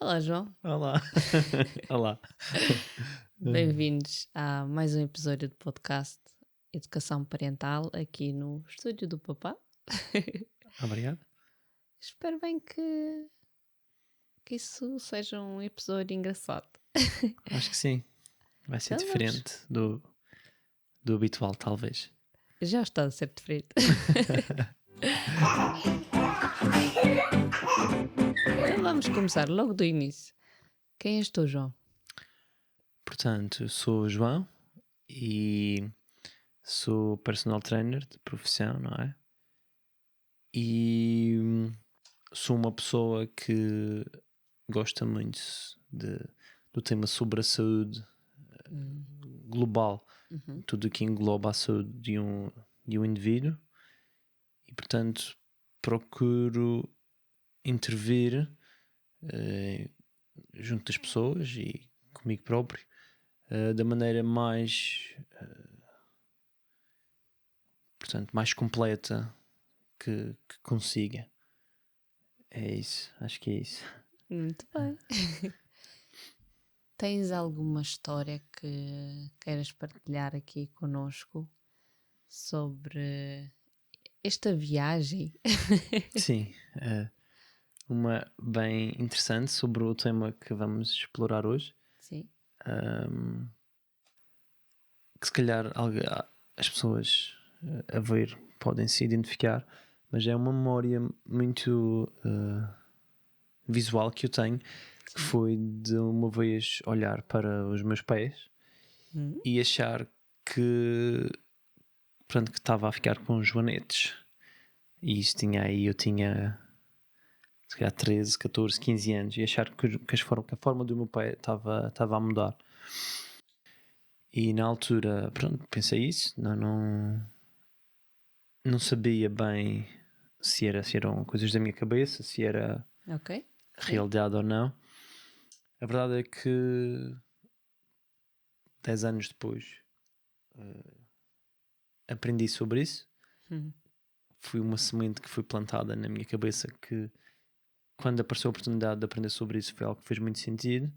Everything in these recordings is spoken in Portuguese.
Olá, João. Olá. Olá. Bem-vindos a mais um episódio do podcast Educação Parental aqui no estúdio do papá. Obrigado. Espero bem que isso seja um episódio engraçado. Acho que sim. Vai ser Então vamos. diferente do habitual, talvez. Já está a ser diferente. Então vamos começar logo do início. Quem és tu, João? Portanto, sou o João e sou personal trainer de profissão, não é? E sou uma pessoa que gosta muito do tema sobre a saúde global, Uhum. tudo o que engloba a saúde de um indivíduo, e portanto procuro intervir junto das pessoas e comigo próprio da maneira mais portanto mais completa que consiga. É isso, acho que é isso. Muito bem. Tens alguma história que queiras partilhar aqui conosco sobre esta viagem? Sim, uma bem interessante sobre o tema que vamos explorar hoje, Sim. que se calhar as pessoas a ver podem se identificar, mas é uma memória muito visual que eu tenho, que Sim. foi de uma vez olhar para os meus pés e achar que, portanto, que estava a ficar com joanetes. E isso eu tinha se calhar 13, 14, 15 anos, e achar que a forma do meu pé estava a mudar. E na altura, pronto, pensei isso, não sabia bem se eram coisas da minha cabeça, se era Ok. Sim. realidade ou não. A verdade é que 10 anos depois aprendi sobre isso. Foi uma semente que foi plantada na minha cabeça, que quando apareceu a oportunidade de aprender sobre isso foi algo que fez muito sentido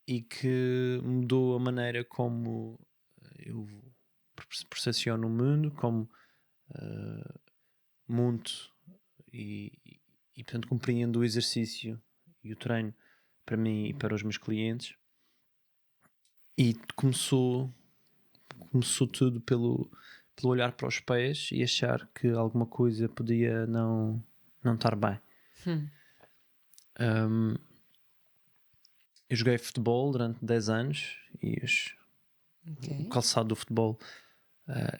e que mudou a maneira como eu percepciono o mundo, como monto e portanto compreendo o exercício e o treino para mim e para os meus clientes. E começou tudo pelo olhar para os pés e achar que alguma coisa podia não estar bem. Eu joguei futebol durante 10 anos e o Ok. calçado do futebol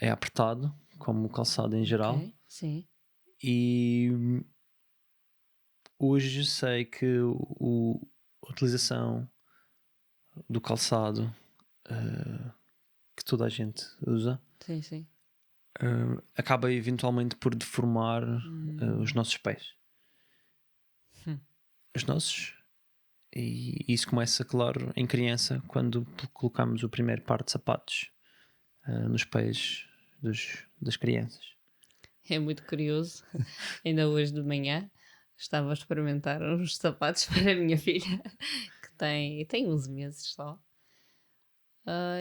é apertado, como o calçado em geral. Ok. Sim. E hoje sei que a utilização do calçado que toda a gente usa Sim, sim. acaba eventualmente por deformar os nossos pés. Os nossos. E isso começa, claro, em criança, quando colocamos o primeiro par de sapatos nos pés das crianças. É muito curioso. Ainda hoje de manhã estava a experimentar uns sapatos para a minha filha, que tem 11 meses só.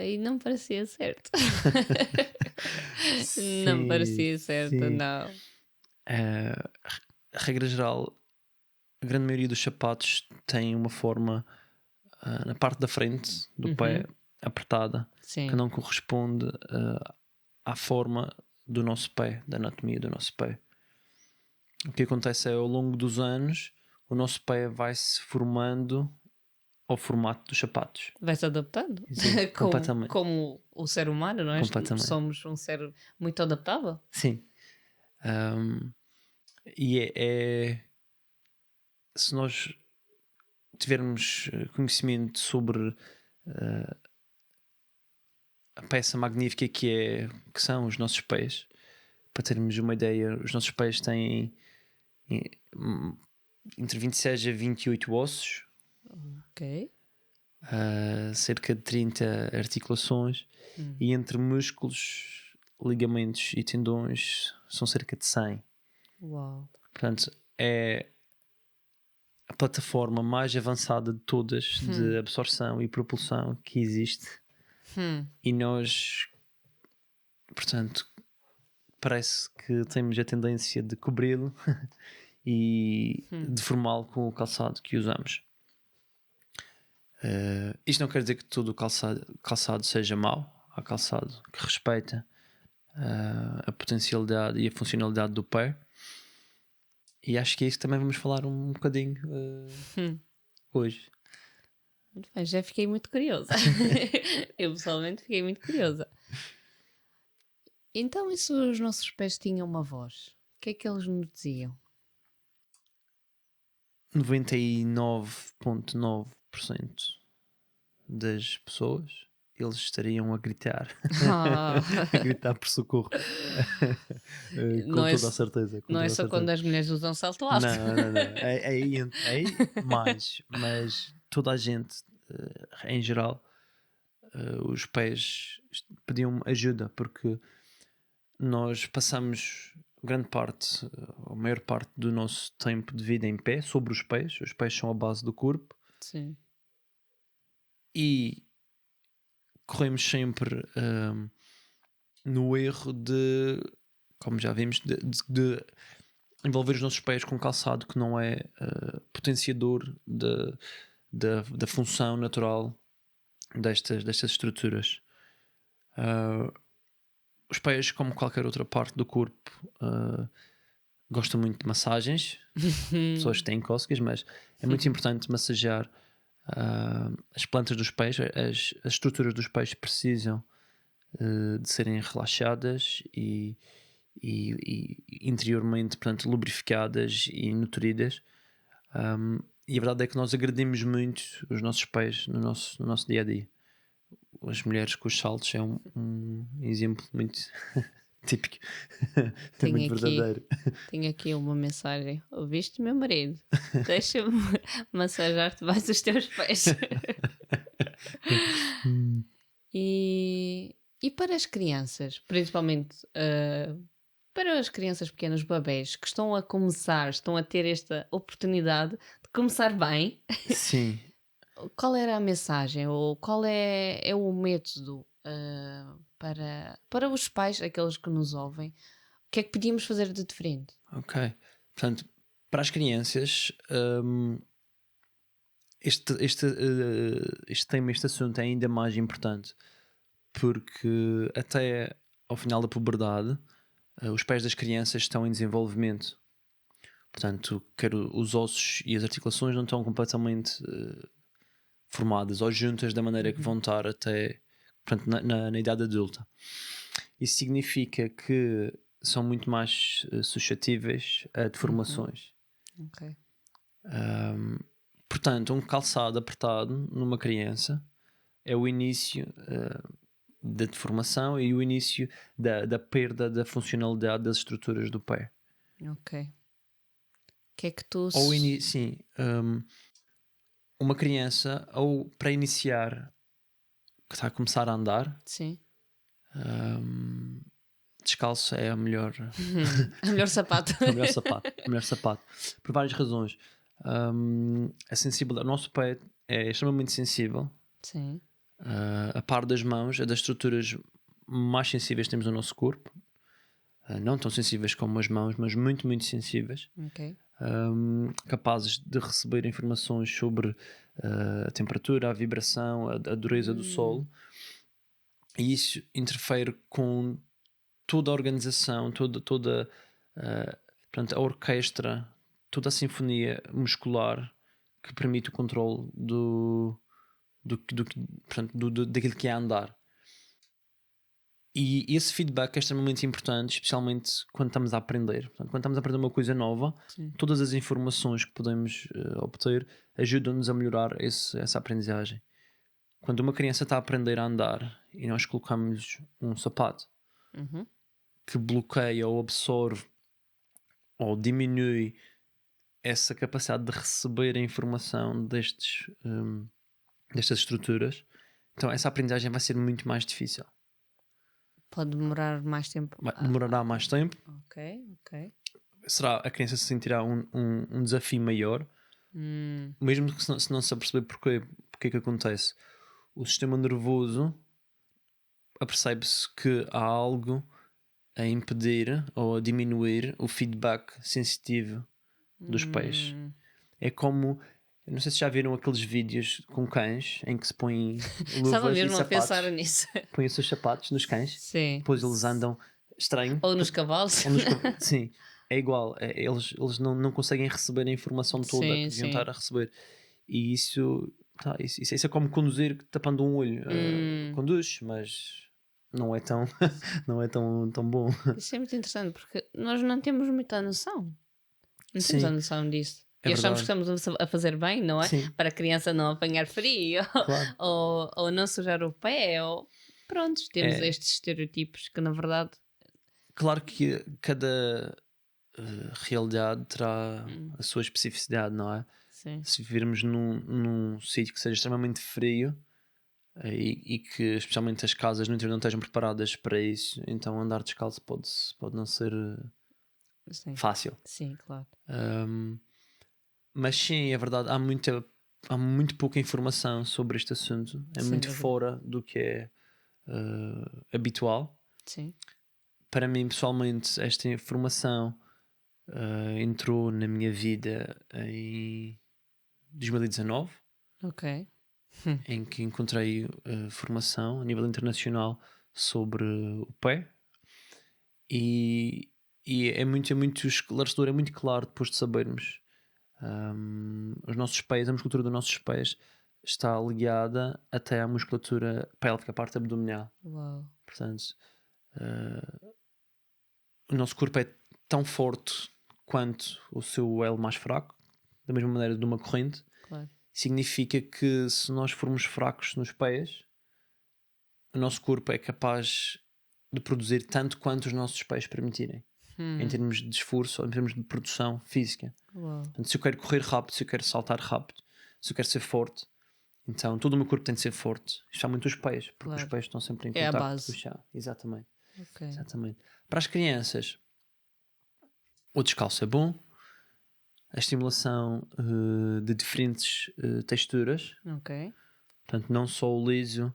E não parecia certo. Não Sim, parecia certo, sim. não. A regra geral, a grande maioria dos sapatos tem uma forma na parte da frente do pé apertada, que Sim. não corresponde à forma do nosso pé, da anatomia do nosso pé. O que acontece é, ao longo dos anos, o nosso pé vai se formando ao formato dos sapatos. Vai-se adaptando. Sim, completamente. Como o ser humano, não é? Completamente. Somos um ser muito adaptável. Sim. E se nós tivermos conhecimento sobre a peça magnífica que são os nossos pés, para termos uma ideia, os nossos pés têm entre 26 a 28 ossos, Ok. cerca de 30 articulações, e entre músculos, ligamentos e tendões são cerca de 100. Uau. Portanto, é a plataforma mais avançada de todas de absorção e propulsão que existe. E nós, portanto, parece que temos a tendência de cobri-lo e deformá-lo com o calçado que usamos. Isto não quer dizer que todo o calçado seja mau. Há calçado que respeita a potencialidade e a funcionalidade do pé. E acho que é isso que também vamos falar um bocadinho hoje. Muito bem, já fiquei muito curiosa. Eu pessoalmente fiquei muito curiosa. Então, e se os nossos pés tinham uma voz? O que é que eles nos diziam? 99,9% das pessoas, eles estariam a gritar. Ah, A gritar por socorro. Com não é, toda a certeza. Com não é toda a só certeza. quando as mulheres usam salto alto. Não. É aí mais. Mas toda a gente, em geral, os pés pediam ajuda, porque nós passamos grande parte, a maior parte do nosso tempo de vida em pé, sobre os pés. Os pés são a base do corpo. Sim. E corremos sempre no erro de, como já vimos, de envolver os nossos pés com calçado que não é potenciador da função natural destas estruturas. Os pés, como qualquer outra parte do corpo, gostam muito de massagens. Pessoas que têm cócegas, mas é muito importante massagear as plantas dos pés. As estruturas dos pés precisam de serem relaxadas e interiormente, portanto, lubrificadas e nutridas. E a verdade é que nós agredimos muito os nossos pés no nosso dia a dia. As mulheres com os saltos é um exemplo muito típico. É muito verdadeiro. Tenho aqui uma mensagem. Ouviste, meu marido? Deixa-me massajar-te mais os teus pés. E para as crianças, principalmente para as crianças pequenas, bebés, que estão a ter esta oportunidade de começar bem, Sim. qual era a mensagem ou qual é o método para os pais, aqueles que nos ouvem, o que é que podíamos fazer de diferente? Ok. Portanto, para as crianças, este tema, este assunto é ainda mais importante, porque até ao final da puberdade, os pés das crianças estão em desenvolvimento. Portanto, quer os ossos e as articulações não estão completamente formadas ou juntas da maneira que vão estar até, portanto, na idade adulta. Isso significa que são muito mais suscetíveis a deformações. Ok. Portanto, um calçado apertado numa criança é o início da deformação e o início da perda da funcionalidade das estruturas do pé. Ok. O que é que tu... Ou sim, uma criança, ou para iniciar, que está a começar a andar, Sim. descalço é a melhor A melhor sapato. o melhor sapato, por várias razões. A sensibilidade, o nosso pé é extremamente sensível. Sim. A par das mãos, é das estruturas mais sensíveis que temos no nosso corpo. Não tão sensíveis como as mãos, mas muito, muito sensíveis. Ok. Capazes de receber informações sobre a temperatura, a vibração, a dureza do solo. E isso interfere com toda a organização, toda portanto, a orquestra, toda a sinfonia muscular que permite o controle daquilo que é andar. E esse feedback é extremamente importante, especialmente quando estamos a aprender. Portanto, quando estamos a aprender uma coisa nova, Sim. todas as informações que podemos obter ajudam-nos a melhorar essa aprendizagem. Quando uma criança está a aprender a andar e nós colocamos um sapato que bloqueia ou absorve ou diminui essa capacidade de receber a informação destas estruturas, então essa aprendizagem vai ser muito mais difícil. Pode demorar mais tempo. Demorará mais tempo. Ok. A criança se sentirá um desafio maior, Mesmo que se não se aperceber porque é que acontece, o sistema nervoso apercebe-se que há algo a impedir ou a diminuir o feedback sensitivo dos pés. É como, eu não sei se já viram aqueles vídeos com cães em que se põem Estava luvas e mesmo a sapatos, pensar nisso. põem os seus sapatos nos cães, Sim. depois eles andam estranho. Ou nos cavalos. Sim, é igual. Eles não conseguem receber a informação toda que deviam estar a receber. E isso é como conduzir tapando um olho. Conduz, mas não é tão, não é tão bom. Isso é muito interessante porque nós não temos muita noção. Não temos a Sim, noção disso. é E achamos que verdade. estamos a fazer bem, não é? Sim, Para a criança não apanhar frio claro. ou não sujar o pé. Prontos, temos É estes estereotipos que na verdade. claro que cada realidade terá a sua especificidade, não é? Sim. Se vivermos num sítio que seja extremamente frio e que especialmente as casas no interior não estejam preparadas para isso, então andar descalço pode não ser Sim. fácil. Sim, claro. Mas sim, é verdade, há muito pouca informação sobre este assunto, é Sem muito dúvida. fora do que é habitual. Sim. Para mim, pessoalmente, esta informação entrou na minha vida em 2019, Ok. em que encontrei formação a nível internacional sobre o pé e, e é muito esclarecedor, é muito claro depois de sabermos os nossos pés, a musculatura dos nossos pés está ligada até à musculatura pélvica, a parte abdominal. Uau. Portanto, o nosso corpo é tão forte quanto o seu elo mais fraco, da mesma maneira de uma corrente. Claro. Significa que se nós formos fracos nos pés, o nosso corpo é capaz de produzir tanto quanto os nossos pés permitirem, em termos de esforço, em termos de produção física. Uau. Portanto, se eu quero correr rápido, se eu quero saltar rápido, se eu quero ser forte, então todo o meu corpo tem de ser forte, especialmente os pés, porque Claro. os pés estão sempre em É a contacto base. com o chão. Exatamente. Ok. Exatamente. Para as crianças, o descalço é bom, a estimulação de diferentes texturas, Ok. portanto, não só o liso,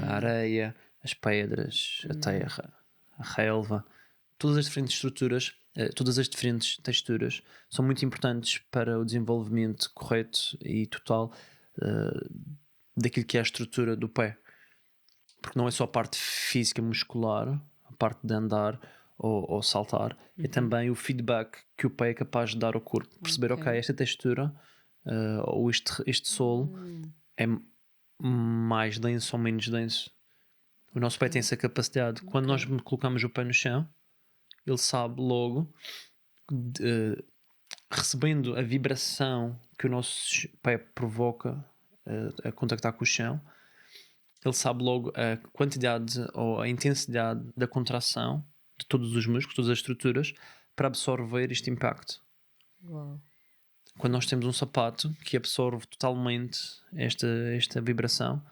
a areia, as pedras, a terra, a relva, todas as diferentes estruturas, todas as diferentes texturas são muito importantes para o desenvolvimento correto e total daquilo que é a estrutura do pé. Porque não é só a parte física muscular, a parte de andar ou saltar, é também o feedback que o pé é capaz de dar ao corpo. Perceber, ok, esta textura ou este solo é mais denso ou menos denso. O nosso pé tem essa capacidade. Quando nós colocamos o pé no chão, ele sabe logo, recebendo a vibração que o nosso pé provoca a contactar com o chão, ele sabe logo a quantidade ou a intensidade da contração de todos os músculos, todas as estruturas, para absorver este impacto. Uau. Quando nós temos um sapato que absorve totalmente esta vibração,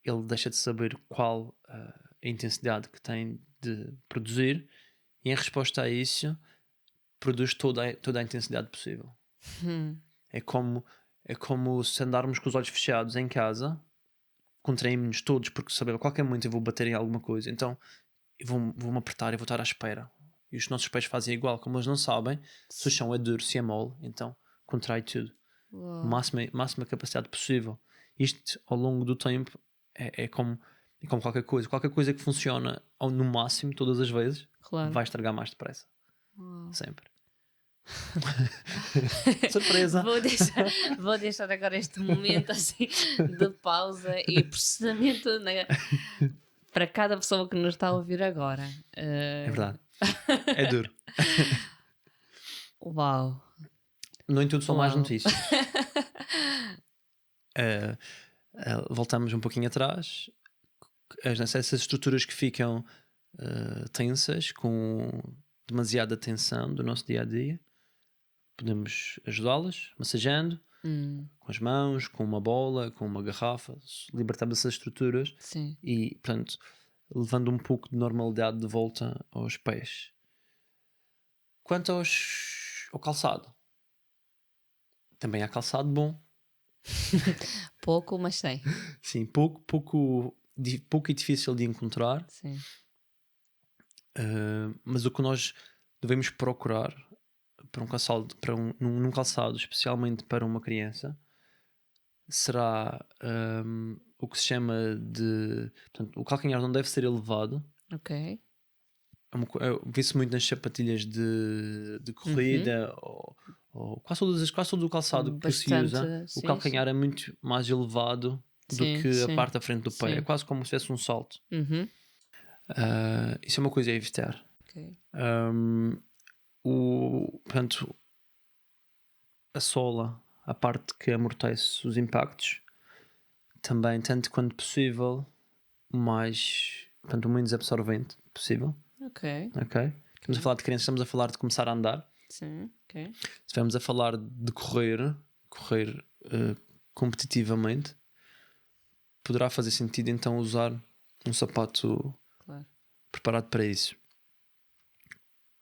ele deixa de saber qual a intensidade que tem de produzir e em resposta a isso produz toda a intensidade possível. É como se andarmos com os olhos fechados em casa, contraímos-nos todos porque sabemos a qualquer momento eu vou bater em alguma coisa, então eu vou-me apertar e vou estar à espera. E os nossos pés fazem igual, como eles não sabem se o chão é duro, se é mole, então contrai tudo. Máxima capacidade possível. Isto ao longo do tempo é como qualquer coisa. Qualquer coisa que funciona no máximo todas as vezes vai estragar mais depressa. Sempre. Surpresa! Vou deixar agora este momento assim de pausa e processamento para cada pessoa que nos está a ouvir agora. É verdade. É duro. Uau! No entanto, são mais Uau. notícias. Voltamos um pouquinho atrás. Essas estruturas que ficam tensas, com demasiada tensão do nosso dia a dia, podemos ajudá-las massageando com as mãos, com uma bola, com uma garrafa, libertamos essas estruturas. Sim. E, portanto, levando um pouco de normalidade de volta aos pés. Quanto ao calçado, Também há calçado bom. Pouco, mas tem. Sim, pouco e difícil de encontrar. Sim. Mas o que nós devemos procurar para um calçado, num calçado, especialmente para uma criança, será o que se chama de... Portanto, o calcanhar não deve ser elevado. Ok. Vê-se muito nas sapatilhas de corrida ou quase todo o calçado que se usa. Bastante, O sim, calcanhar é muito mais elevado do sim, que a sim, parte da frente do pé. É sim. quase como se fosse um salto. Uhum. Isso é uma coisa a evitar. Ok. Portanto, a sola, a parte que amortece os impactos, também, tanto quanto possível, portanto, o menos absorvente possível. Ok. Ok? Estamos a falar de crianças, estamos a falar de começar a andar. Sim, ok. Se estivermos a falar de correr competitivamente, poderá fazer sentido então usar um sapato Claro. preparado para isso.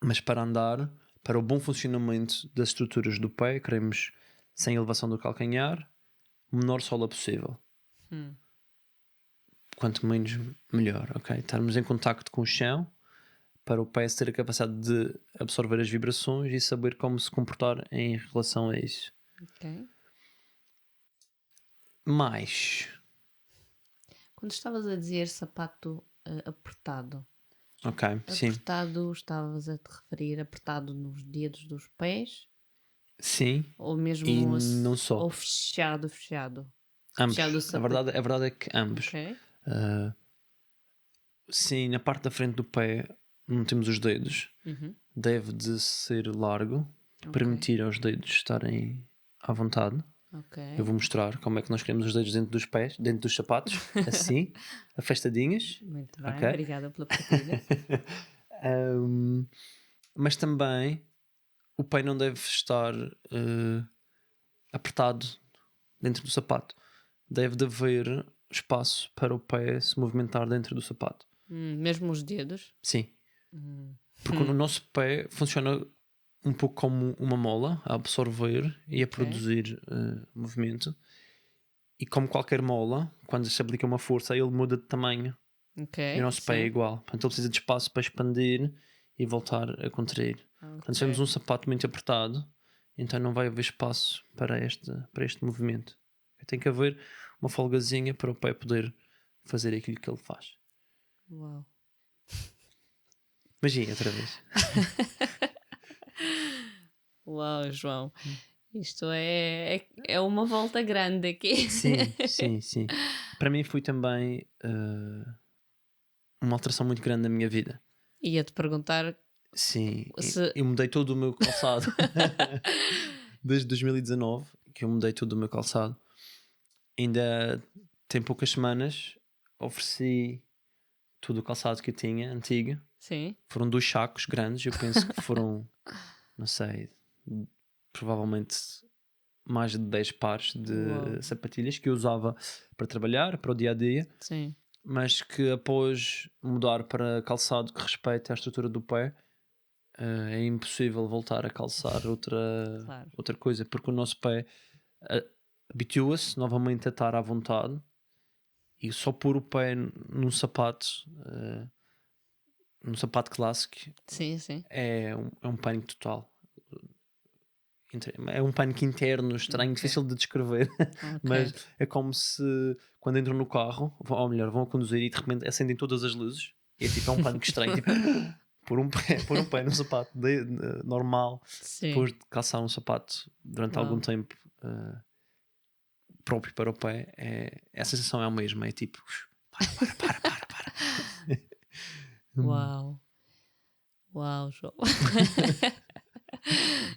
Mas para andar, para o bom funcionamento das estruturas do pé, queremos sem elevação do calcanhar, menor sola possível. Quanto menos, melhor, ok? Estarmos em contacto com o chão para o pé ter a capacidade de absorver as vibrações e saber como se comportar em relação a isso. Ok. Mais, Quando estavas a dizer sapato apertado, ok, sim. apertado, estavas a te referir apertado nos dedos dos pés Sim, ou e mesmo não só. ou fechado? Ambos. Fechado o A sapato. verdade é que ambos. Ok. Sim, na parte da frente do pé não temos os dedos. Uhum. Deve de ser largo, Ok. permitir aos dedos estarem à vontade. Ok. Eu vou mostrar como é que nós queremos os dedos dentro dos pés, dentro dos sapatos, assim, afastadinhos. Muito bem, Ok? obrigada pela partilha. Mas também o pé não deve estar apertado dentro do sapato. Deve de haver espaço para o pé se movimentar dentro do sapato. Mesmo os dedos? Sim. Porque o nosso pé funciona um pouco como uma mola a absorver e a produzir movimento. E como qualquer mola, quando se aplica uma força, ele muda de tamanho. E o Ok, nosso pé é sim. igual. Portanto, ele precisa de espaço para expandir e voltar a contrair. Portanto, se tivermos um sapato muito apertado, então não vai haver espaço para este movimento. Tem que haver uma folgazinha para o pé poder fazer aquilo que ele faz. Uau. Magia, outra vez. Uau, João. Isto é uma volta grande aqui. Sim, sim, sim. Para mim foi também uma alteração muito grande na minha vida. Ia-te perguntar Sim, se. eu mudei todo o meu calçado. Desde 2019 que eu mudei todo o meu calçado. Ainda tem poucas semanas ofereci todo o calçado que eu tinha, antigo. Sim. Foram 2 sacos grandes, eu penso que foram, não sei, provavelmente mais de 10 pares de Uau. sapatilhas que eu usava para trabalhar, para o dia a dia, Sim. mas que após mudar para calçado que respeita a estrutura do pé, é impossível voltar a calçar Claro. outra coisa, porque o nosso pé habitua-se novamente a estar à vontade e só pôr o pé num sapato clássico Sim, sim. é um pânico total. É um pânico interno, estranho, Ok. difícil de descrever, mas Ok. é como se quando entram no carro, ou melhor, vão a conduzir e de repente acendem todas as luzes. E é tipo, é um pânico estranho, tipo, pôr um pé num sapato normal, Sim. depois de calçar um sapato durante algum Uau. tempo próprio para o pé, a sensação é a mesma, é tipo, para. Uau. Uau, João.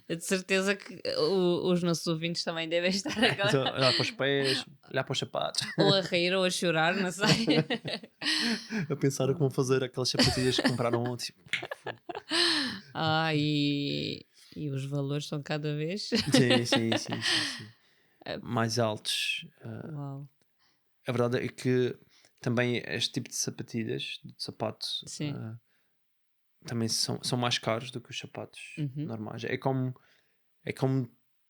Eu de certeza que os nossos ouvintes também devem estar agora Então, olhar para os pés, olhar para os sapatos, ou a rir ou a chorar, não sei. a pensar o que vão fazer aquelas sapatilhas que compraram ontem. Ah, e os valores são cada vez. Sim. Mais altos. Uau. A verdade é que também este tipo de sapatilhas, de sapato, Sim. também são mais caros do que os sapatos Uhum. normais. É como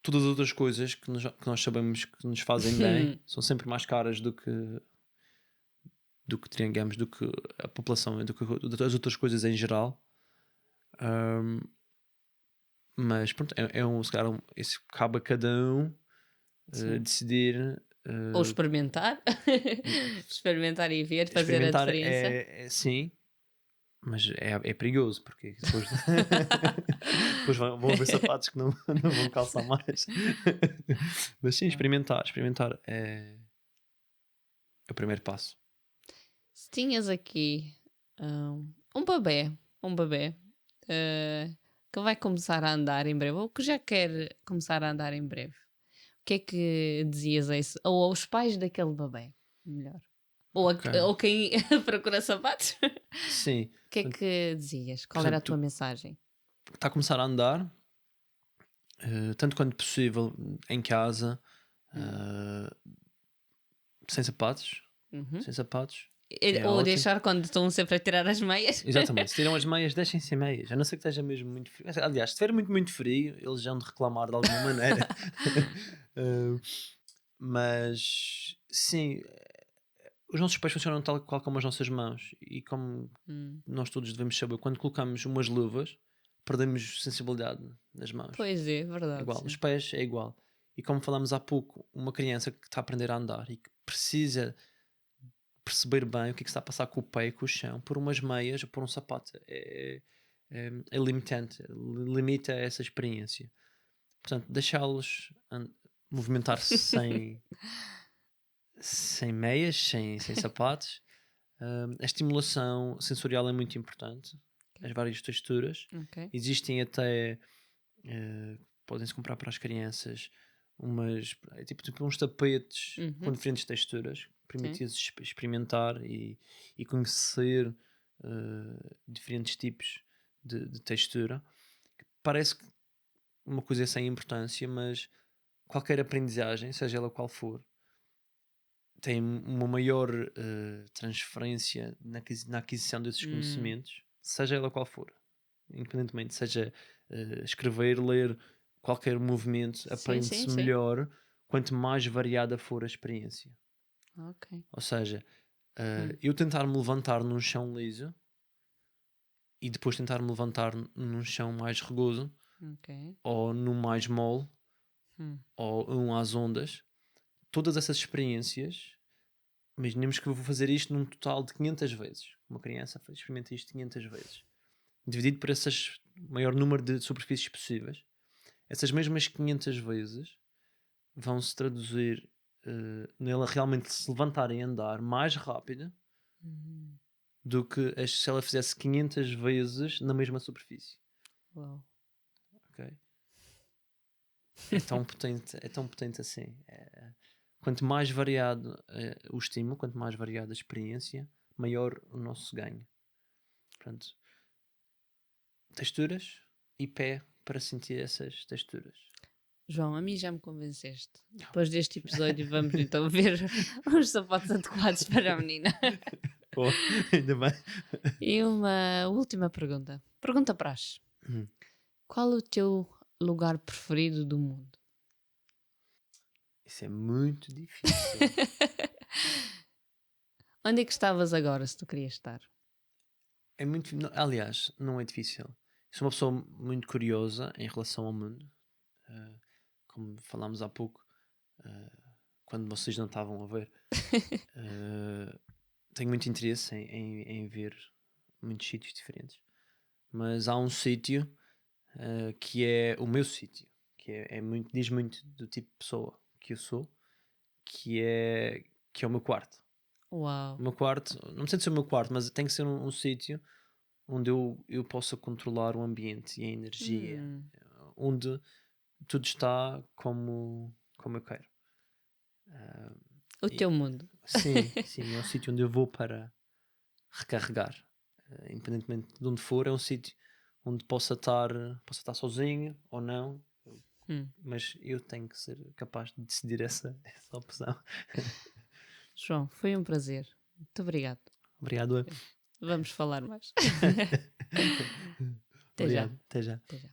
todas as outras coisas que nós sabemos que nos fazem bem são sempre mais caras do que digamos, do que a população, do que as outras coisas em geral. Mas pronto, se calhar, isso cabe a cada um decidir. Ou experimentar. Experimentar e ver, fazer a Experimentar diferença. sim, mas é perigoso, porque depois, depois vão haver sapatos que não vão calçar mais. Mas sim, experimentar é o primeiro passo. Se tinhas aqui um bebé que vai começar a andar em breve, ou que já quer começar a andar em breve, o que é que dizias a isso? Ou aos pais daquele bebé, melhor. Ou quem procura sapatos? Sim. O que é que dizias? Qual era a tua mensagem? Está a começar a andar, tanto quanto possível, em casa, sem sapatos. Sem sapatos. Ou ótimo. deixar quando estão sempre a tirar as meias. Exatamente, se tiram as meias, deixem-se em meias, a não ser que esteja mesmo muito frio. Aliás, se estiver muito frio, eles já vão de reclamar de alguma maneira. Mas sim, os nossos pés funcionam tal qual como as nossas mãos, e como nós todos devemos saber, quando colocamos umas luvas, perdemos sensibilidade nas mãos. Pois é, verdade. Igual, sim. os pés é igual. E como falámos há pouco, uma criança que está a aprender a andar e que precisa perceber bem o que é que está a passar com o pé e com o chão, por umas meias ou por um sapato, é limitante, limita essa experiência. Portanto, deixá-los movimentar-se sem meias, sem sapatos. A estimulação sensorial é muito importante, as várias texturas. Okay. Existem até, podem-se comprar para as crianças tipo uns tapetes com diferentes texturas, permitir-lhes experimentar e conhecer diferentes tipos de textura. Parece que uma coisa é sem importância, mas qualquer aprendizagem, seja ela qual for, tem uma maior transferência na aquisição desses conhecimentos, seja ela qual for, independentemente, seja escrever, ler, qualquer movimento, aprende-se melhor quanto mais variada for a experiência. Okay. Ou seja, eu tentar-me levantar num chão liso e depois tentar-me levantar num chão mais rugoso, ou num mais mole, ou às ondas, todas essas experiências, imaginemos que eu vou fazer isto num total de 500 vezes. Uma criança experimenta isto 500 vezes. Dividido por esse maior número de superfícies possíveis. Essas mesmas 500 vezes vão se traduzir nela realmente se levantar e andar mais rápido do que se ela fizesse 500 vezes na mesma superfície. Uau. Ok? É tão potente assim. Quanto mais variado o estímulo, quanto mais variada a experiência, maior o nosso ganho. Portanto, texturas e pé para sentir essas texturas. João, a mim já me convenceste. Depois deste episódio vamos então ver os sapatos adequados para a menina. Oh, ainda bem. E uma última pergunta. Pergunta praxe. Qual o teu lugar preferido do mundo? Isso é muito difícil. Onde é que estavas agora, se tu querias estar? Aliás, não é difícil. Sou uma pessoa muito curiosa em relação ao mundo. Como falámos há pouco, quando vocês não estavam a ver, tenho muito interesse em ver muitos sítios diferentes. Mas há um sítio que é o meu sítio, que diz muito do tipo de pessoa que eu sou, que é o meu quarto. Uau. O meu quarto, não precisa ser o meu quarto, mas tem que ser um sítio onde eu possa controlar o ambiente e a energia, onde tudo está como eu quero. O teu mundo. Sim, é um sítio onde eu vou para recarregar. Independentemente de onde for, é um sítio onde possa estar sozinho ou não, mas eu tenho que ser capaz de decidir essa opção. João, foi um prazer. Muito obrigado. Obrigado. Vamos falar mais. Obrigado. Até já. Até já.